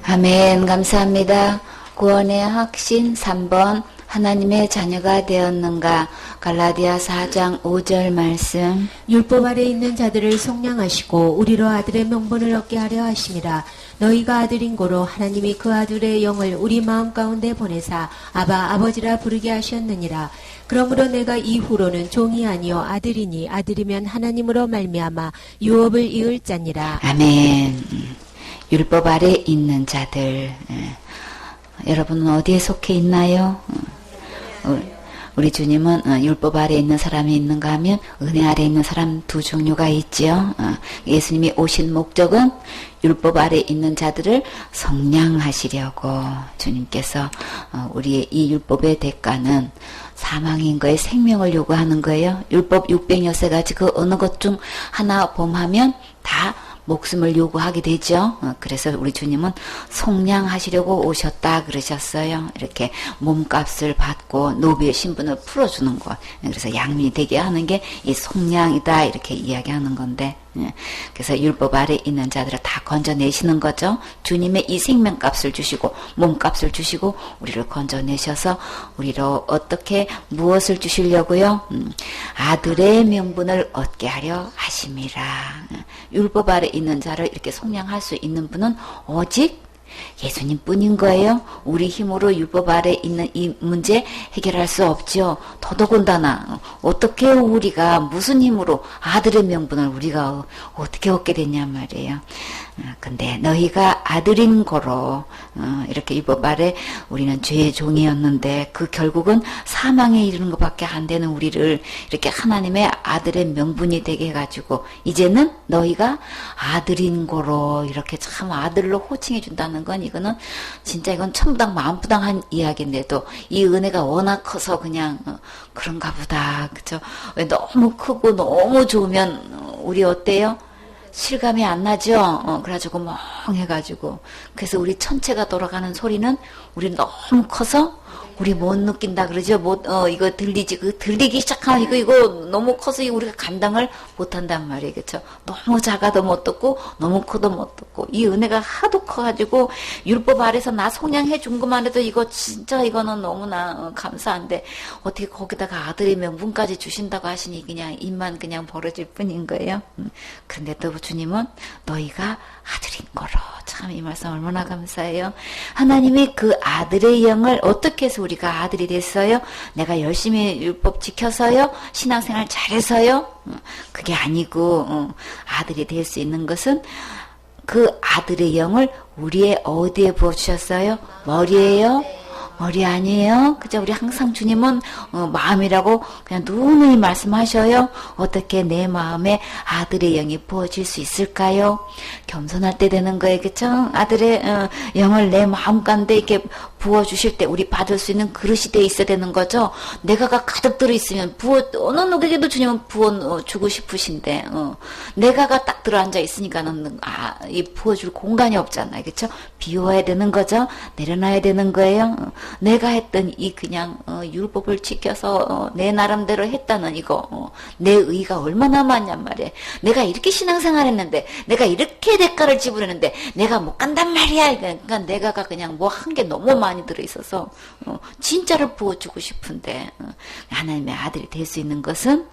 아멘. 감사합니다. 구원의 확신 3번 하나님의 자녀가 되었는가? 갈라디아 4장 5절 말씀. 율법 아래 있는 자들을 속량하시고 우리로 아들의 명분을 얻게 하려 하심이라. 너희가 아들인 고로 하나님이 그 아들의 영을 우리 마음 가운데 보내사 아바 아버지라 부르게 하셨느니라. 그러므로 내가 이후로는 종이 아니요 아들이니 아들이면 하나님으로 말미암아 유업을 이을 자니라. 아멘. 율법 아래 있는 자들. 여러분은 어디에 속해 있나요? 우리 주님은 율법 아래 있는 사람이 있는가 하면 은혜 아래 있는 사람 두 종류가 있지요. 예수님이 오신 목적은 율법 아래 있는 자들을 성량하시려고. 주님께서 우리의 이 율법의 대가는 사망인 거에 생명을 요구하는 거예요. 율법 600여세 가지 그 어느 것 중 하나 범하면 다 목숨을 요구하게 되죠. 그래서 우리 주님은 속량하시려고 오셨다 그러셨어요. 이렇게 몸값을 받고 노비의 신분을 풀어주는 것. 그래서 양민이 되게 하는 게 이 속량이다 이렇게 이야기하는 건데, 그래서 율법 아래 있는 자들을 다 건져내시는 거죠. 주님의 이 생명값을 주시고 몸값을 주시고 우리를 건져내셔서 우리로 어떻게 무엇을 주시려고요? 아들의 명분을 얻게 하려 하심이라. 율법 아래 있는 자를 이렇게 속량할 수 있는 분은 오직 예수님 뿐인 거예요. 우리 힘으로 율법 아래 있는 이 문제 해결할 수 없죠. 더더군다나 어떻게 우리가 무슨 힘으로 아들의 명분을 우리가 어떻게 얻게 됐냐 말이에요. 근데 너희가 아들인 거로 이렇게 율법 아래 우리는 죄의 종이었는데 그 결국은 사망에 이르는 것밖에 안 되는 우리를 이렇게 하나님의 아들의 명분이 되게 해가지고 이제는 너희가 아들인 거로 이렇게 참 아들로 호칭해 준다는 건 이거는 진짜 이건 천부당 만부당한 이야기인데도 이 은혜가 워낙 커서 그냥 그런가 보다. 그쵸? 왜 너무 크고 너무 좋으면 우리 어때요? 실감이 안 나죠? 그래가지고 멍해가지고. 그래서 우리 천체가 돌아가는 소리는 우리 너무 커서 우리 못 느낀다 그러죠? 이거 들리지? 들리기 시작하면 이거 너무 커서 우리가 감당을 못 한단 말이에요. 그쵸? 너무 작아도 못 듣고, 너무 커도 못 듣고. 이 은혜가 하도 커가지고, 율법 아래서 나 속량해 준 것만 해도 이거 진짜 이거는 너무나 감사한데, 어떻게 거기다가 아들의 명분까지 주신다고 하시니 그냥 입만 그냥 벌어질 뿐인 거예요. 그런데 또 주님은 너희가 아들인 거로. 참 이 말씀 얼마나 감사해요. 하나님이 그 아들의 영을 어떻게 해서 우리가 아들이 됐어요? 내가 열심히 율법 지켜서요? 신앙생활 잘해서요? 그게 아니고 아들이 될 수 있는 것은 그 아들의 영을 우리의 어디에 부어주셨어요? 머리에요? 머리 아니에요? 그죠? 우리 항상 주님은 마음이라고 그냥 누누이 말씀하셔요. 어떻게 내 마음에 아들의 영이 부어질 수 있을까요? 겸손할 때 되는 거예요. 그쵸? 아들의 영을 내 마음 가운데 이렇게 부어주실 때 우리 받을 수 있는 그릇이 돼 있어야 되는 거죠. 내가가 가득 들어있으면 어느 누구에게도 주님은 부어주고 싶으신데 내가가 딱 들어앉아 있으니까는 이 부어줄 공간이 없잖아요. 그쵸? 비워야 되는 거죠. 내려놔야 되는 거예요. 내가 했던 이 그냥 율법을 지켜서 내 나름대로 했다는 이거 내 의가 얼마나 많냔 말이에요. 내가 이렇게 신앙생활 했는데 내가 이렇게 대가를 지불했는데 내가 못 간단 말이야. 그러니까 내가가 그냥 뭐 한 게 너무 많이 들어있어서 진짜를 부어주고 싶은데 하나님의 아들이 될 수 있는 것은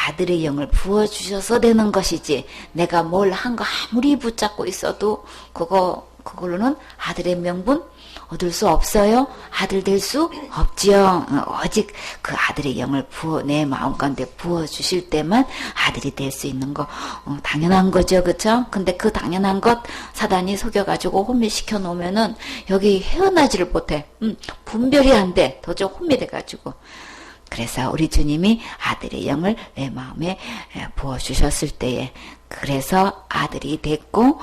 아들의 영을 부어주셔서 되는 것이지 내가 뭘 한 거 아무리 붙잡고 있어도 그걸로는 아들의 명분 얻을 수 없어요. 아들 될 수 없지요. 오직 그 아들의 영을 내 마음 가운데 부어주실 때만 아들이 될 수 있는 거 당연한 거죠. 그쵸? 근데 그 당연한 것 사단이 속여가지고 혼미시켜 놓으면은 여기 헤어나지를 못해. 분별이 안 돼. 도저히 혼미돼가지고. 그래서 우리 주님이 아들의 영을 내 마음에 부어주셨을 때에 그래서 아들이 됐고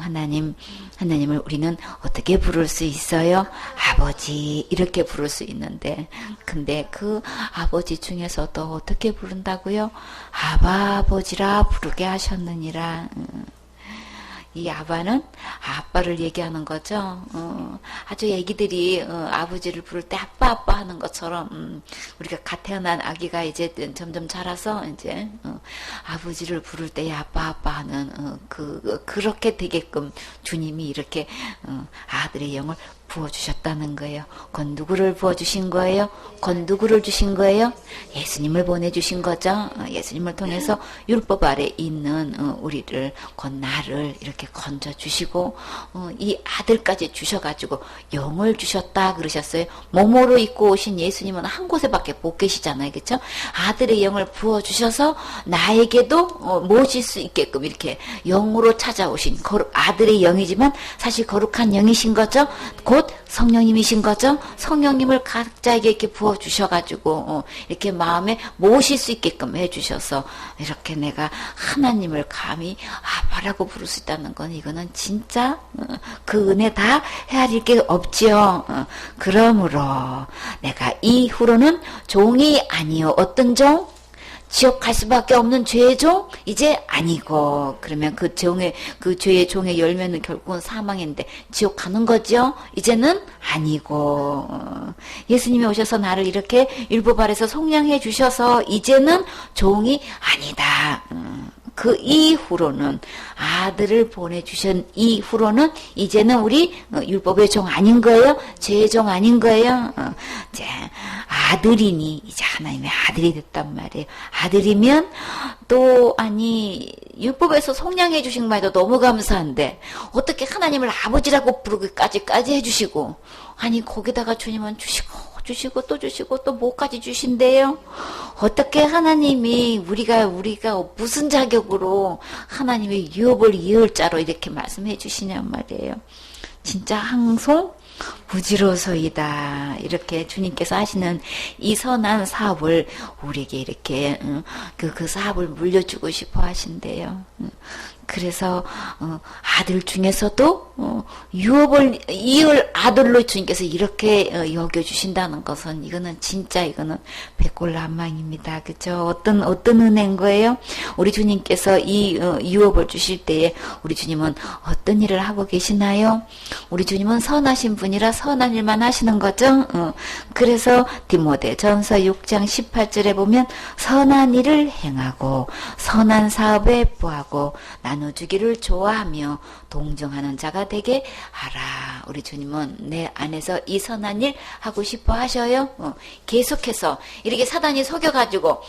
하나님을 우리는 어떻게 부를 수 있어요? 아버지 이렇게 부를 수 있는데 근데 그 아버지 중에서도 어떻게 부른다고요? 아바 아버지라 부르게 하셨느니라. 이 아바는 아빠를 얘기하는 거죠. 아주 애기들이 아버지를 부를 때 아빠 아빠 하는 것처럼 우리가 갓 태어난 아기가 이제 점점 자라서 이제 아버지를 부를 때 아빠 아빠 하는 그렇게 되게끔 주님이 이렇게 아들의 영을 부어주셨다는 거예요. 곧 누구를 부어주신 거예요? 곧 누구를 주신 거예요? 예수님을 보내주신 거죠. 예수님을 통해서 율법 아래 있는 우리를, 곧 나를 이렇게 건져주시고 이 아들까지 주셔가지고 영을 주셨다 그러셨어요. 몸으로 입고 오신 예수님은 한 곳에밖에 못 계시잖아요. 그렇죠? 아들의 영을 부어주셔서 나에게도 모실 수 있게끔 이렇게 영으로 찾아오신 아들의 영이지만 사실 거룩한 영이신 거죠. 곧 성령님이신 거죠. 성령님을 각자에게 이렇게 부어주셔가지고 이렇게 마음에 모실 수 있게끔 해주셔서 이렇게 내가 하나님을 감히 아빠라고 부를 수 있다는 건 이거는 진짜 그 은혜 다 헤아릴 게 없지요. 그러므로 내가 이후로는 종이 아니요 어떤 종? 지옥 갈 수밖에 없는 죄의 종 이제 아니고, 그러면 그 죄의 종의 열매는 결국은 사망인데 지옥 가는 거죠. 이제는 아니고 예수님이 오셔서 나를 이렇게 율법 아래서 속량해 주셔서 이제는 종이 아니다. 그 이후로는 아들을 보내주신 이후로는 이제는 우리 율법의 종 아닌 거예요. 죄의 종 아닌 거예요. 이제 아들이니 이제 하나님의 아들이 됐단 말이에요. 아들이면 또 아니 율법에서 속량해 주신 말도 너무 감사한데 어떻게 하나님을 아버지라고 부르기까지 해주시고, 아니 거기다가 주님은 주시고 또 뭐까지 주신대요? 어떻게 하나님이 우리가 무슨 자격으로 하나님의 유업을 이을 자로 이렇게 말씀해 주시냔 말이에요. 진짜 항송 부지로소이다. 이렇게 주님께서 하시는 이 선한 사업을 우리에게 이렇게 그 사업을 물려주고 싶어 하신대요. 그래서 아들 중에서도 유업을 이을 아들로 주님께서 이렇게 여겨주신다는 것은 이거는 진짜 이거는 백골난망입니다. 그죠? 어떤 은혜인 거예요? 우리 주님께서 이 유업을 주실 때에 우리 주님은 어떤 일을 하고 계시나요? 우리 주님은 선하신 분이라 선한 일만 하시는 거죠? 그래서 디모데전서 6장 18절에 보면 선한 일을 행하고 선한 사업에 부하고 나눠주기를 좋아하며 동정하는 자가 되게 하라. 우리 주님은 내 안에서 이 선한 일 하고 싶어 하셔요. 계속해서 이렇게 사단이 속여가지고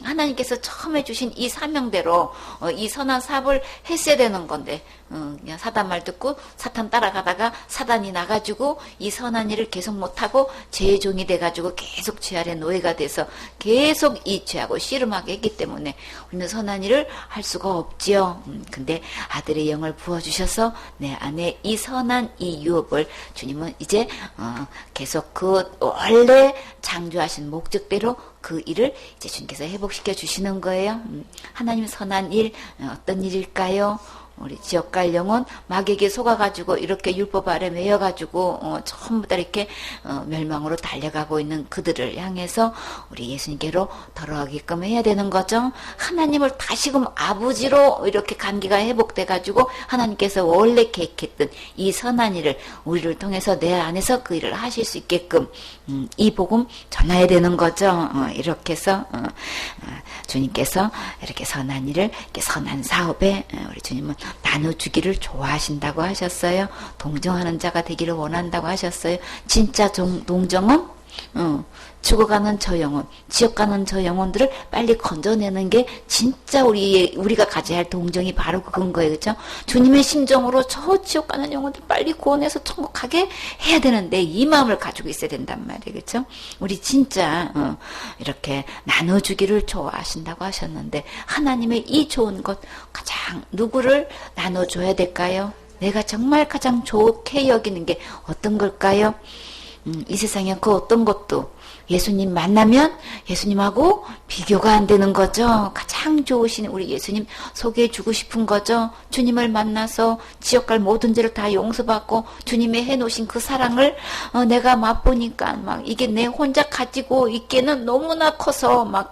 하나님께서 처음 해주신 이 사명대로 이 선한 사업을 했어야 되는 건데 그냥 사단 말 듣고 사탄 따라가다가 사단이 나가지고 이 선한 일을 계속 못하고 죄의 종이 돼가지고 계속 죄 아래 노예가 돼서 계속 이 죄하고 씨름하게 했기 때문에 우리는 선한 일을 할 수가 없지요. 근데 아들의 영을 부어주셔서 내 안에 이 선한 이 유업을 주님은 이제 계속 그 원래 창조하신 목적대로 그 일을 이제 주님께서 회복시켜 주시는 거예요. 하나님 선한 일 어떤 일일까요? 우리 지옥 갈 영혼 마귀에게 속아가지고 이렇게 율법 아래 매여가지고 전부 다 이렇게 멸망으로 달려가고 있는 그들을 향해서 우리 예수님께로 돌아가게끔 해야 되는 거죠. 하나님을 다시금 아버지로 이렇게 관계가 회복돼가지고 하나님께서 원래 계획했던 이 선한 일을 우리를 통해서 내 안에서 그 일을 하실 수 있게끔 이 복음 전해야 되는 거죠. 이렇게 해서 주님께서 이렇게 선한 일을 이렇게 선한 사업에 우리 주님은 나눠주기를 좋아하신다고 하셨어요. 동정하는 자가 되기를 원한다고 하셨어요. 진짜 동정은 죽어가는 저 영혼, 지옥 가는 저 영혼들을 빨리 건져내는 게 진짜 우리가 가져야 할 동정이 바로 그건 거예요. 그렇죠? 주님의 심정으로 저 지옥 가는 영혼들 빨리 구원해서 천국 가게 해야 되는데 이 마음을 가지고 있어야 된단 말이에요. 그렇죠? 우리 진짜 이렇게 나눠주기를 좋아하신다고 하셨는데 하나님의 이 좋은 것 가장 누구를 나눠줘야 될까요? 내가 정말 가장 좋게 여기는 게 어떤 걸까요? 이 세상에 그 어떤 것도 예수님 만나면 예수님하고 비교가 안 되는 거죠. 가장 좋으신 우리 예수님 소개해주고 싶은 거죠. 주님을 만나서 지옥 갈 모든 죄를 다 용서받고 주님의 해놓으신 그 사랑을 내가 맛보니까 막 이게 내 혼자 가지고 있기에는 너무나 커서 막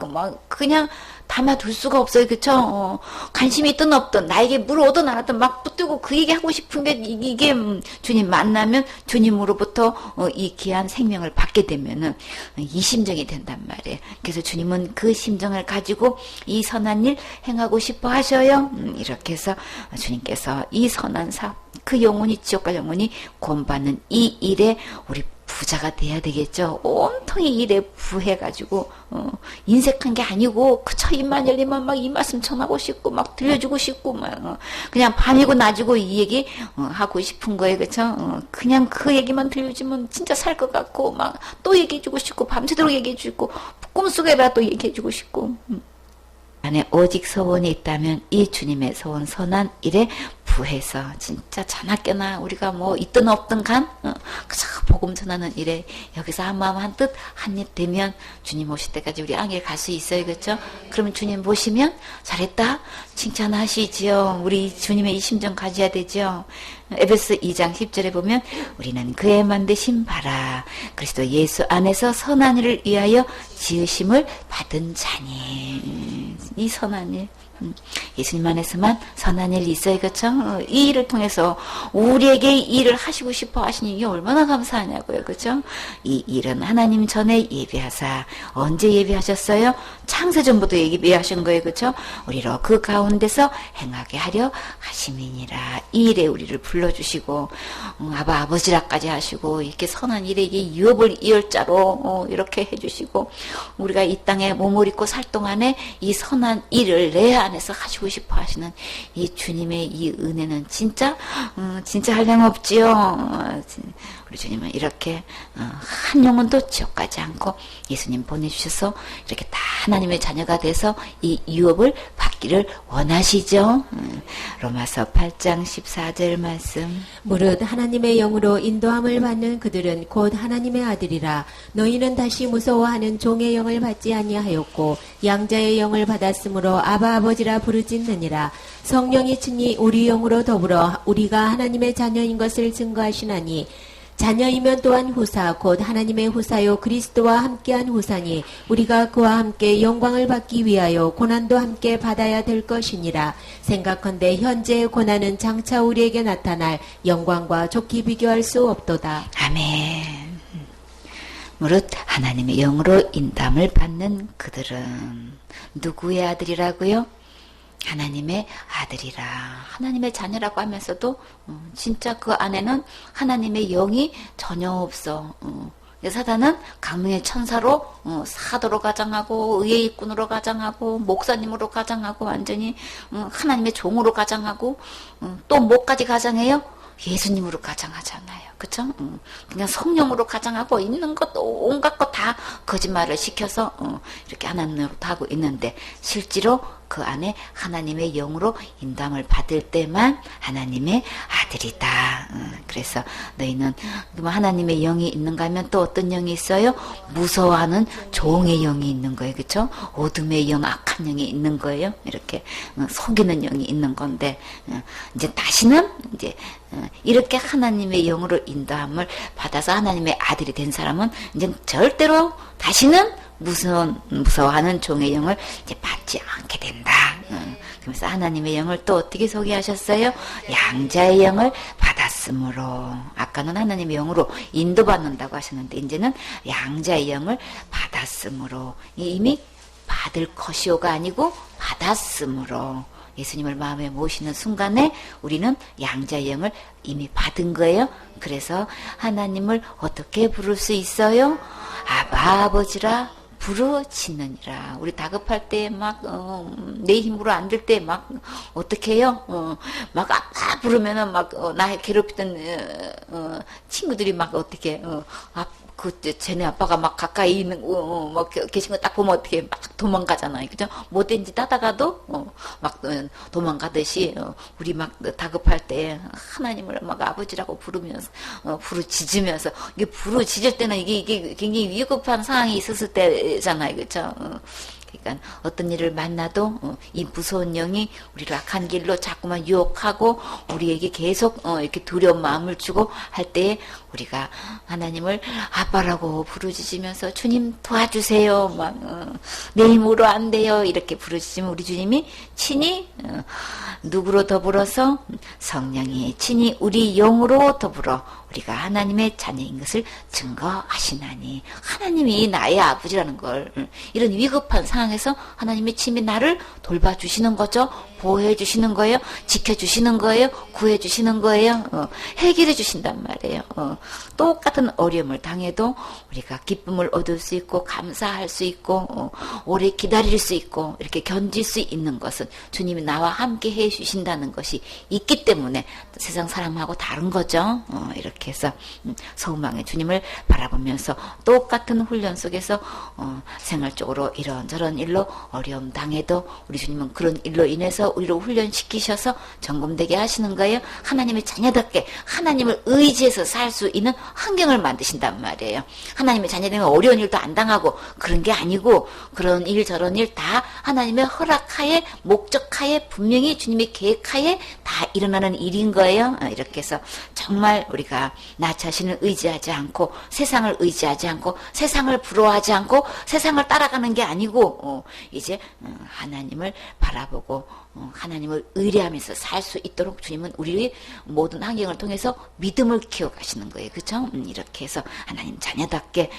그냥 담아둘 수가 없어요. 그쵸? 관심이 있든 없든 나에게 물어오든 안 하든 막 붙들고 그 얘기 하고 싶은 게 이게 주님 만나면 주님으로부터 이 귀한 생명을 받게 되면은 이 심정이 된단 말이에요. 그래서 주님은 그 심정을 가지고 이 선한 일 행하고 싶어 하셔요. 이렇게 해서 주님께서 이 선한 사, 그 영혼이 지옥갈 영혼이 구원받는 이 일에 우리 부자가 돼야 되겠죠. 온통이 일에 부해가지고 인색한 게 아니고 그저 입만 열리면 막 이 말씀 전하고 싶고 막 들려주고 싶고 막 그냥 밤이고 낮이고 이 얘기 하고 싶은 거예요. 그쵸? 그냥 그 얘기만 들려주면 진짜 살 것 같고 막 또 얘기해주고 싶고 밤새도록 얘기해주고 꿈속에라도 얘기해주고 싶고 안에 오직 소원이 있다면 이 주님의 소원 선한 일에 부해서 진짜 자나깨나 우리가 뭐 있든 없든 간 그저 복음 전하는 일에 여기서 한 마음 한 뜻 한 입 되면 주님 오실 때까지 우리 안길 갈 수 있어요. 그렇죠? 그러면 주님 보시면 잘했다 칭찬하시지요. 우리 주님의 이 심정 가져야 되죠. 에베소 2장 10절에 보면 우리는 그의 만드신 바라 그리스도 예수 안에서 선한 일을 위하여 지으심을 받은 자니. 이 선한 일 예수님 안에서만 선한 일이 있어요. 그렇죠? 이 일을 통해서 우리에게 이 일을 하시고 싶어 하시니 이게 얼마나 감사하냐고요. 그렇죠? 이 일은 하나님 전에 예비하사 언제 예비하셨어요? 창세전부터 예비하신 거예요. 그렇죠? 우리로 그 가운데서 행하게 하려 하심이니라. 이 일에 우리를 불러주시고 아바 아버지라까지 하시고 이렇게 선한 일에게 유업을 이을자로 이렇게 해주시고 우리가 이 땅에 몸을 입고 살 동안에 이 선한 일을 내 안에서 하시고 싶어 하시는 이 주님의 이 은혜는 진짜 한량없지요. 우리 주님은 이렇게 한 영혼도 지옥 가지 않고 예수님 보내주셔서 이렇게 다 하나님의 자녀가 돼서 이 유업을 받기를 원하시죠. 로마서 8장 14절 말씀. 무릇 하나님의 영으로 인도함을 받는 그들은 곧 하나님의 아들이라. 너희는 다시 무서워하는 종의 영을 받지 아니하였고 양자의 영을 받았으므로 아바 아버지라 부르짖느니라. 성령이 친히 우리 영으로 더불어 우리가 하나님의 자녀인 것을 증거하시나니 자녀이면 또한 후사 곧 하나님의 후사요 그리스도와 함께한 후사니 우리가 그와 함께 영광을 받기 위하여 고난도 함께 받아야 될 것이니라. 생각컨대 현재의 고난은 장차 우리에게 나타날 영광과 좋게 비교할 수 없도다. 아멘. 무릇 하나님의 영으로 인담을 받는 그들은 누구의 아들이라고요? 하나님의 아들이라. 하나님의 자녀라고 하면서도 진짜 그 안에는 하나님의 영이 전혀 없어. 사단은 강릉의 천사로 사도로 가장하고 의의 일꾼으로 가장하고 목사님으로 가장하고 완전히 하나님의 종으로 가장하고 또 뭐까지 가장해요? 예수님으로 가장하잖아요. 그쵸? 그냥 성령으로 가장하고 있는 것 온갖 것 다 거짓말을 시켜서 이렇게 하나님으로부터 하고 있는데 실제로 그 안에 하나님의 영으로 인담을 받을 때만 하나님의 아들이다. 그래서 너희는 하나님의 영이 있는가 하면 또 어떤 영이 있어요? 무서워하는 종의 영이 있는 거예요. 그쵸? 어둠의 영, 악한 영이 있는 거예요. 이렇게 속이는 영이 있는 건데 이제 다시는 이제 이렇게 하나님의 영으로 인도함을 받아서 하나님의 아들이 된 사람은 이제 절대로 다시는 무서워하는 종의 영을 이제 받지 않게 된다. 그래서 하나님의 영을 또 어떻게 소개하셨어요? 양자의 영을 받았으므로. 아까는 하나님의 영으로 인도받는다고 하셨는데 이제는 양자의 영을 받았으므로. 이미 받을 것이오가 아니고 받았으므로. 예수님을 마음에 모시는 순간에 우리는 양자의 영을 이미 받은 거예요. 그래서 하나님을 어떻게 부를 수 있어요? 아바 아버지라 부르짖느니라. 우리 다급할 때 막 내 힘으로 안 될 때 막 어떻게 해요? 막 아빠 부르면은 막 나 괴롭히던 친구들이 막 어떻게 쟤네 아빠가 막 가까이 있는, 막 계신 거 딱 보면 어떻게 막 도망가잖아요. 그죠? 못된 짓 하다가도, 막 도망가듯이, 우리 막 다급할 때 하나님을 막 아버지라고 부르면서, 부르짖으면서, 이게 부르짖을 때는 이게 굉장히 위급한 상황이 있었을 때잖아요. 그죠? 그러니까 어떤 일을 만나도 이 무서운 영이 우리를 악한 길로 자꾸만 유혹하고 우리에게 계속 이렇게 두려운 마음을 주고 할 때에 우리가 하나님을 아빠라고 부르짖으면서 주님 도와주세요. 막 내 힘으로 안 돼요. 이렇게 부르짖으면 우리 주님이 친히 누구로 더불어서 성령이 친히 우리 영으로 더불어 우리가 하나님의 자녀인 것을 증거하시나니 하나님이 나의 아버지라는 걸 이런 위급한 상황에서 하나님이 친히 나를 돌봐주시는 거죠. 보호해 주시는 거예요. 지켜주시는 거예요. 구해 주시는 거예요. 해결해 주신단 말이에요. 똑같은 어려움을 당해도 우리가 기쁨을 얻을 수 있고 감사할 수 있고 오래 기다릴 수 있고 이렇게 견딜 수 있는 것은 주님이 나와 함께 해 주신다는 것이 있기 때문에 세상 사람하고 다른 거죠. 이렇게 해서 소망의 주님을 바라보면서 똑같은 훈련 속에서 생활적으로 이런저런 일로 어려움 당해도 우리 주님은 그런 일로 인해서 우리를 훈련시키셔서 점검되게 하시는 거예요. 하나님의 자녀답게 하나님을 의지해서 살 수 있는 환경을 만드신단 말이에요. 하나님의 자녀되면 어려운 일도 안 당하고 그런 게 아니고 그런 일 저런 일 다 하나님의 허락하에 목적하에 분명히 주님의 계획하에 다 일어나는 일인 거예요. 이렇게 해서 정말 우리가 나 자신을 의지하지 않고 세상을 의지하지 않고 세상을 부러워하지 않고 세상을 따라가는 게 아니고 이제 하나님을 바라보고 하나님을 의뢰하면서 살 수 있도록 주님은 우리의 모든 환경을 통해서 믿음을 키워가시는 거예요. 그렇죠? 이렇게 해서 하나님 자녀답게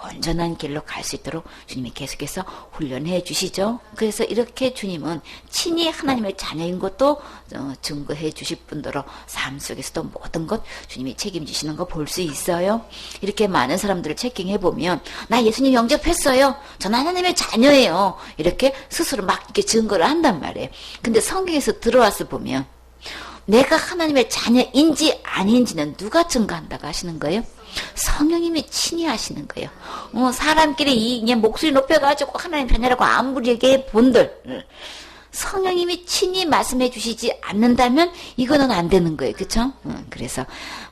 온전한 길로 갈 수 있도록 주님이 계속해서 훈련해 주시죠. 그래서 이렇게 주님은 친히 하나님의 자녀인 것도 증거해 주실 뿐더러 삶 속에서도 모든 것 주님이 책임지시는 거 볼 수 있어요. 이렇게 많은 사람들을 체킹해 보면 나 예수님 영접했어요. 저는 하나님의 자녀예요. 이렇게 스스로 막 이렇게 증거를 한단 말이에요. 근데 성경에서 들어와서 보면 내가 하나님의 자녀인지 아닌지는 누가 증거한다고 하시는 거예요? 성령님이 친히 하시는 거예요. 사람끼리 그냥 목소리 높여가지고 하나님 자녀라고 아무리에게 본들 성령님이 친히 말씀해 주시지 않는다면 이거는 안 되는 거예요. 그렇죠? 그래서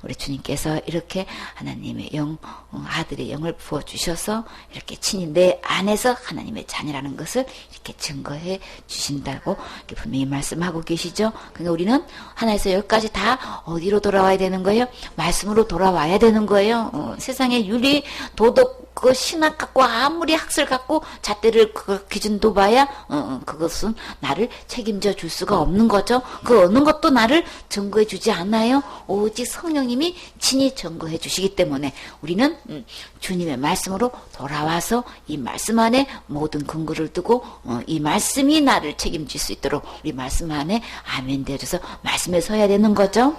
우리 주님께서 이렇게 하나님의 영, 아들의 영을 부어주셔서 이렇게 친히 내 안에서 하나님의 자녀라는 것을 이렇게 증거해 주신다고 이렇게 분명히 말씀하고 계시죠. 그러니까 우리는 하나에서 열까지 다 어디로 돌아와야 되는 거예요? 말씀으로 돌아와야 되는 거예요. 세상의 윤리, 도덕, 그 신학 갖고 아무리 학술 갖고 잣대를 그 기준 둬봐야 그것은 나를 책임져 줄 수가 없는 거죠. 그 어느 것도 나를 증거해 주지 않아요. 오직 성령님이 친히 증거해 주시기 때문에 우리는 주님의 말씀으로 돌아와서 이 말씀 안에 모든 근거를 두고 이 말씀이 나를 책임질 수 있도록 우리 말씀 안에 아멘 되어져서 말씀에 서야 되는 거죠.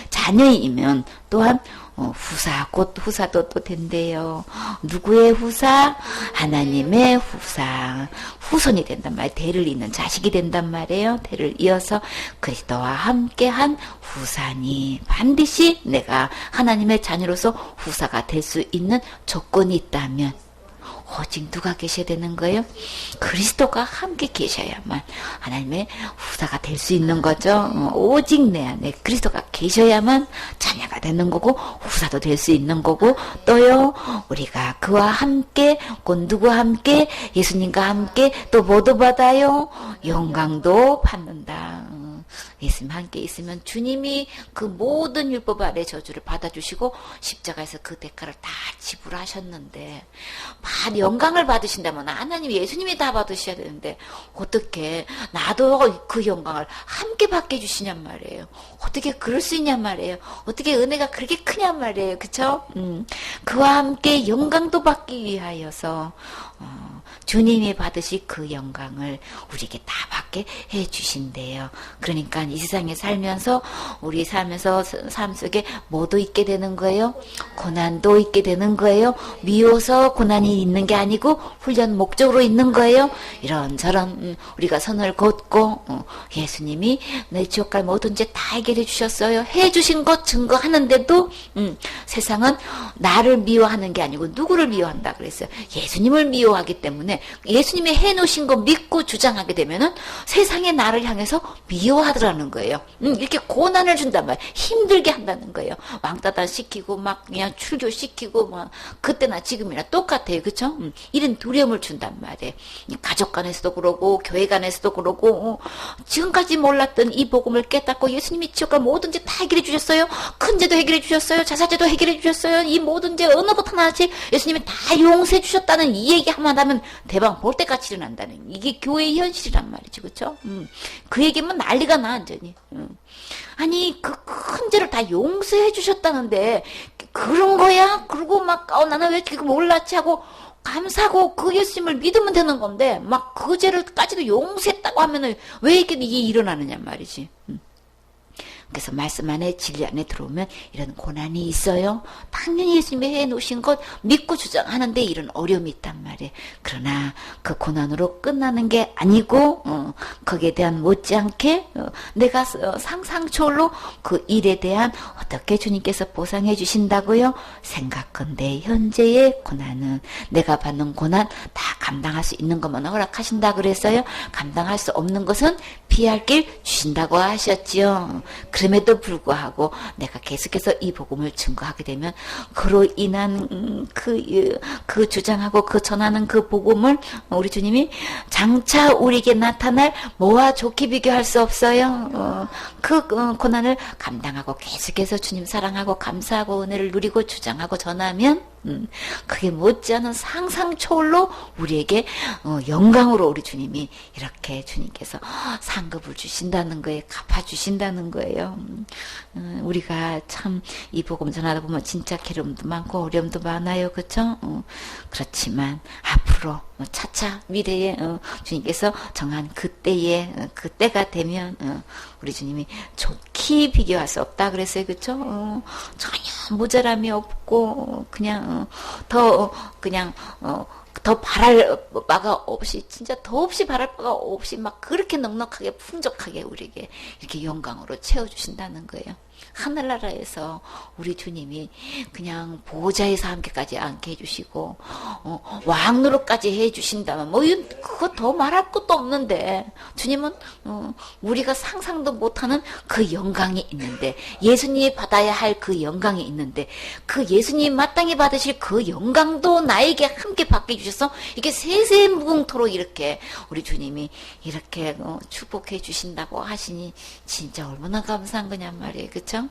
자녀이면 또한 후사, 곧 후사도 또 된대요. 누구의 후사? 하나님의 후사. 후손이 된단 말이에요. 대를 잇는 자식이 된단 말이에요. 대를 이어서 그리스도와 함께한 후사니 반드시 내가 하나님의 자녀로서 후사가 될 수 있는 조건이 있다면 오직 누가 계셔야 되는 거예요? 그리스도가 함께 계셔야만 하나님의 후사가 될 수 있는 거죠. 오직 내 안에 그리스도가 계셔야만 자녀가 되는 거고 후사도 될 수 있는 거고 또요 우리가 그와 함께 곧 누구와 함께 예수님과 함께 또 모두 받아요 영광도 받는다. 예수님 함께 있으면 주님이 그 모든 율법 아래 저주를 받아주시고 십자가에서 그 대가를 다 지불하셨는데 영광을 받으신다면 하나님 예수님이 다 받으셔야 되는데 어떻게 나도 그 영광을 함께 받게 해주시냔 말이에요. 어떻게 그럴 수 있냔 말이에요. 어떻게 은혜가 그렇게 크냔 말이에요. 그쵸? 그와 함께 영광도 받기 위하여서 주님이 받으실 그 영광을 우리에게 다 받게 해주신대요. 그러니까 이 세상에 살면서 우리 살면서 삶 속에 뭐도 있게 되는 거예요? 고난도 있게 되는 거예요. 미워서 고난이 있는 게 아니고 훈련 목적으로 있는 거예요. 이런저런 우리가 선을 걷고 예수님이 내 지옥 갈 모든 죄 다 해결해 주셨어요. 해주신 것 증거하는데도 세상은 나를 미워하는 게 아니고 누구를 미워한다 그랬어요. 예수님을 미워하기 때문에 예수님이 해놓으신 거 믿고 주장하게 되면은 세상에 나를 향해서 미워하더라는 거예요. 이렇게 고난을 준단 말이에요. 힘들게 한다는 거예요. 왕따단 시키고 막 그냥 출교시키고 막 그때나 지금이나 똑같아요. 그쵸? 이런 두려움을 준단 말이에요. 가족 간에서도 그러고 교회 간에서도 그러고 지금까지 몰랐던 이 복음을 깨닫고 예수님이 지옥과 모든 죄 다 해결해 주셨어요. 큰 죄도 해결해 주셨어요. 자살죄도 해결해 주셨어요. 이 모든 죄 어느 것 하나씩 예수님이 다 용서해 주셨다는 이 얘기 한번 하면 대박 볼 때같이 일어난다는 이게 교회의 현실이란 말이지. 그쵸? 그 얘기면 난리가 나 완전히. 아니 그 큰 죄를 다 용서해 주셨다는데 그런 거야? 그러고 막 나는 왜 그거 몰랐지 하고 감사하고 그 예수님을 믿으면 되는 건데 막 그 죄를까지도 용서했다고 하면은 왜 이게 일어나느냐 말이지. 그래서 말씀 안에 진리 안에 들어오면 이런 고난이 있어요. 당연히 예수님이 해놓으신 것 믿고 주장하는데 이런 어려움이 있단 말이에요. 그러나 그 고난으로 끝나는 게 아니고 거기에 대한 못지않게 내가 상상 초월로 그 일에 대한 어떻게 주님께서 보상해 주신다고요? 생각건대 현재의 고난은 내가 받는 고난 다 감당할 수 있는 것만 허락하신다 그랬어요. 감당할 수 없는 것은 피할 길 주신다고 하셨지요. 그럼에도 불구하고 내가 계속해서 이 복음을 증거하게 되면 그로 인한 그 주장하고 그 전하는 그 복음을 우리 주님이 장차 우리에게 나타날 뭐와 좋게 비교할 수 없어요. 그 고난을 감당하고 계속해서 주님 사랑하고 감사하고 은혜를 누리고 주장하고 전하면 그게 못지않은 상상 초월로 우리에게 영광으로 우리 주님이 이렇게 주님께서 상급을 주신다는 거예요. 갚아주신다는 거예요. 우리가 참 이 복음 전하다 보면 진짜 괴로움도 많고 어려움도 많아요. 그렇죠? 그렇지만 앞으로 차차 미래에 주님께서 정한 그때에 그때가 되면 우리 주님이 좋게 비교할 수 없다 그랬어요. 그렇죠? 전혀 모자람이 없고 그냥 더 바랄 바가 없이 진짜 더없이 바랄 바가 없이 막 그렇게 넉넉하게 풍족하게 우리에게 이렇게 영광으로 채워주신다는 거예요. 하늘나라에서 우리 주님이 그냥 보호자에서 함께까지 앉게 해주시고 왕노릇까지 해주신다면 뭐 그거 더 말할 것도 없는데 주님은 우리가 상상도 못하는 그 영광이 있는데 예수님이 받아야 할 그 영광이 있는데 그 예수님이 마땅히 받으실 그 영광도 나에게 함께 받게 해주셔서 이게 세세무궁토록 이렇게 우리 주님이 이렇게 축복해 주신다고 하시니 진짜 얼마나 감사한 거냐 말이에요. 그쵸?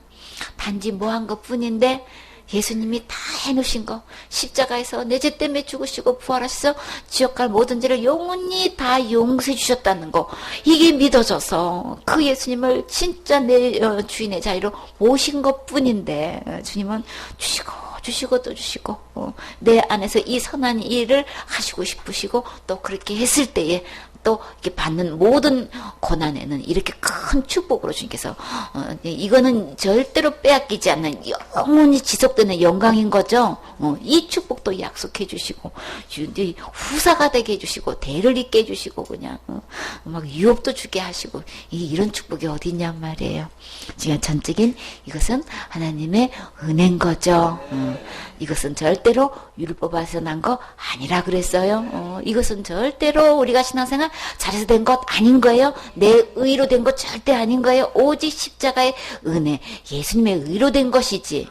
단지 뭐 한 것 뿐인데 예수님이 다 해놓으신 거 십자가에서 내 죄 때문에 죽으시고 부활하셔서 지옥 갈 모든 죄를 영원히 다 용서해 주셨다는 거 이게 믿어져서 그 예수님을 진짜 내 주인의 자리로 모신 것 뿐인데 주님은 주시고 또 주시고 내 안에서 이 선한 일을 하시고 싶으시고 또 그렇게 했을 때에 또 이렇게 받는 모든 고난에는 이렇게 큰 축복으로 주님께서 이거는 절대로 빼앗기지 않는 영원히 지속되는 영광인 거죠. 이 축복도 약속해 주시고 후사가 되게 해주시고 대를 잇게 해주시고 그냥 막 유업도 주게 하시고 이런 축복이 어디 있냔 말이에요. 지금 전적인 이것은 하나님의 은혜인 거죠. 이것은 절대로 율법에서 난 거 아니라 그랬어요. 이것은 절대로 우리가 신앙생활 잘해서 된 것 아닌 거예요. 내 의로 된 것 절대 아닌 거예요. 오직 십자가의 은혜, 예수님의 의로 된 것이지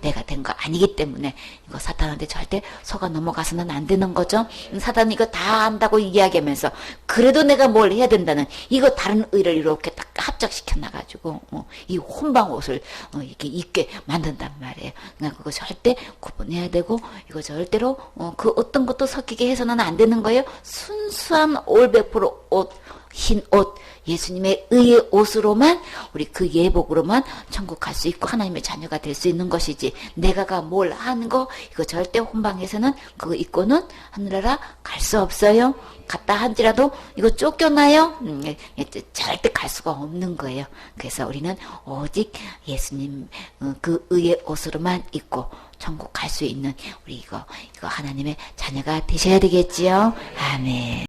내가 된 거 아니기 때문에 이거 사탄한테 절대 속아 넘어가서는 안 되는 거죠. 사탄이 이거 다 안다고 이야기하면서 그래도 내가 뭘 해야 된다는 이거 다른 의를 이렇게 딱 합작시켜 놔가지고 이 혼방 옷을 이렇게 입게 만든단 말이에요. 그러니까 그거 절대 구분해야 되고 이거 절대로 그 어떤 것도 섞이게 해서는 안 되는 거예요. 순수한 올 100% 옷 흰 옷, 예수님의 의의 옷으로만 우리 그 예복으로만 천국 갈 수 있고 하나님의 자녀가 될 수 있는 것이지 내가가 뭘 하는 거 이거 절대 혼방에서는 그거 입고는 하늘나라 갈 수 없어요. 갔다 한지라도 이거 쫓겨나요. 절대 갈 수가 없는 거예요. 그래서 우리는 오직 예수님 그 의의 옷으로만 입고 천국 갈 수 있는 우리 이거 하나님의 자녀가 되셔야 되겠지요. 아멘.